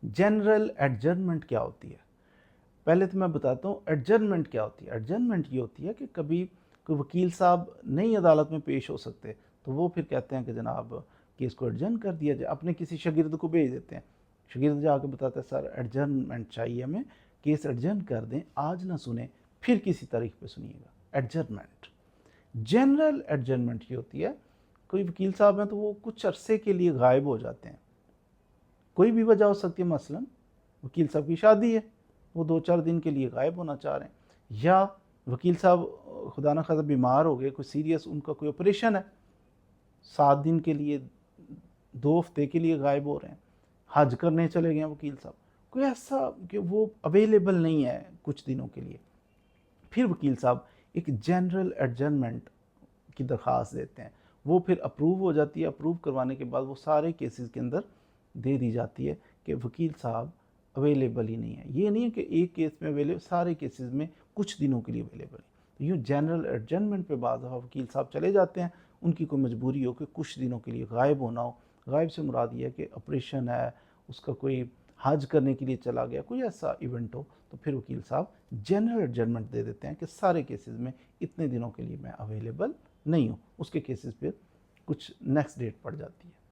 General adjournment क्या होती है? पहले तो मैं बताता हूँ एडजर्नमेंट क्या होती है। एडजर्नमेंट ये होती है कि कभी कोई वकील साहब नई अदालत में पेश हो सकते, तो वो फिर कहते हैं कि जनाब केस को एडजर्न कर दिया जाए, अपने किसी शागिर्द को भेज देते हैं। शागिर्द जाके बताता है सर एडजर्नमेंट चाहिए हमें, केस एडजर्न कर दें, आज ना सुने फिर किसी तारीख पे सुनिएगा। एडजर्नमेंट। जनरल एडजर्नमेंट ये होती है, कोई वकील साहब हैं तो वो कुछ अरसे के लिए गायब हो जाते हैं, कोई भी वजह हो सकती है, मसलन वकील साहब की शादी है, वो 2-4 दिन के लिए गायब होना चाह रहे हैं, या वकील साहब खुदा न खासा बीमार हो गए, कोई सीरियस उनका कोई ऑपरेशन है, 7 दिन के लिए 2 हफ्ते के लिए गायब हो रहे हैं, हज करने चले गए हैं वकील साहब, कोई ऐसा कि वो अवेलेबल नहीं है कुछ दिनों के लिए, फिर वकील साहब एक जनरल एडजर्नमेंट की दरख्वास्त देते हैं, वो फिर अप्रूव हो जाती है। अप्रूव करवाने के बाद वो सारे केसेस के अंदर दे दी जाती है कि वकील साहब अवेलेबल ही नहीं है। ये नहीं है कि एक केस में अवेलेबल, सारे केसेस में कुछ दिनों के लिए अवेलेबल है। तो यूँ जनरल एडजर्नमेंट पे बाद वकील साहब चले जाते हैं, उनकी कोई मजबूरी हो कि कुछ दिनों के लिए गायब होना हो। गायब से मुराद ये है कि ऑपरेशन है, उसका कोई हज करने के लिए चला गया, कोई ऐसा इवेंट हो, तो फिर वकील साहब जनरल एडजर्नमेंट दे देते हैं कि सारे केसेस में इतने दिनों के लिए मैं अवेलेबल नहीं हूँ। उसके केसेस फिर कुछ नेक्स्ट डेट पड़ जाती है।